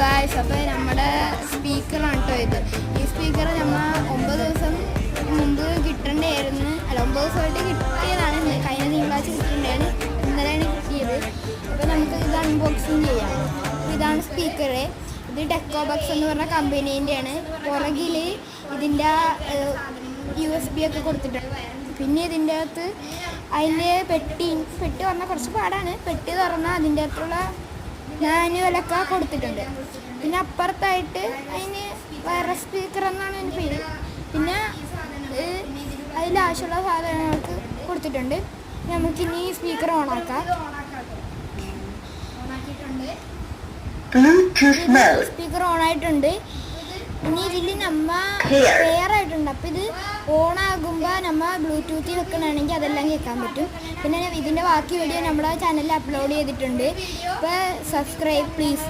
Guys, അപ്പോൾ നമ്മുടെ സ്പീക്കറാണ് കേട്ടോ ഇത്. ഈ സ്പീക്കർ നമ്മൾ 9 ദിവസം മുമ്പ് കിട്ടേണ്ടായിരുന്നു. അല്ല, 9 ദിവസമായിട്ട് കിട്ടിയതാണ്. കഴിഞ്ഞ തിങ്കളാഴ്ച കിട്ടേണ്ടതാണ്, ഇന്നലെയാണ് കിട്ടിയത്. അപ്പോൾ നമുക്ക് ഇത് അൺബോക്സിങ് ചെയ്യാം. ഇതാണ് സ്പീക്കർ. ഇത് ടെക്കോബക്സ് എന്ന് പറഞ്ഞ കമ്പനീൻ്റെയാണ്. പുറകിൽ ഇതിൻ്റെ USB ഒക്കെ കൊടുത്തിട്ടുണ്ട്. പിന്നെ ഇതിൻ്റെ അകത്ത് അതിൻ്റെ പെട്ടി പറഞ്ഞാൽ കുറച്ച് പാടാണ്. പെട്ടി തുറന്നാൽ അതിൻ്റെ അകത്തുള്ള മാനുവലൊക്കെ കൊടുത്തിട്ടുണ്ട്. പിന്നെ അപ്പുറത്തായിട്ട് അതിന് വയർലെസ് സ്പീക്കർ എന്നാണ് അതിൻ്റെ പേര്. പിന്നെ അതിലാവശ്യമുള്ള സാധനങ്ങൾക്ക് കൊടുത്തിട്ടുണ്ട്. നമുക്കിനി സ്പീക്കർ ഓണാക്കാം. സ്പീക്കർ ഓണായിട്ടുണ്ട്. ഇനി ഇതിൽ നമ്മ പെയർ ആയിട്ടുണ്ട്. അപ്പോൾ ഇത് ഓണാകുമ്പോൾ നമ്മൾ ബ്ലൂടൂത്തിൽ വെക്കണമെങ്കിൽ അതെല്ലാം കേൾക്കാൻ പറ്റും. പിന്നെ ഇതിൻ്റെ ബാക്കി വീഡിയോ നമ്മുടെ ചാനലിൽ അപ്ലോഡ് ചെയ്തിട്ടുണ്ട്. അപ്പോൾ സബ്സ്ക്രൈബ് പ്ലീസ്.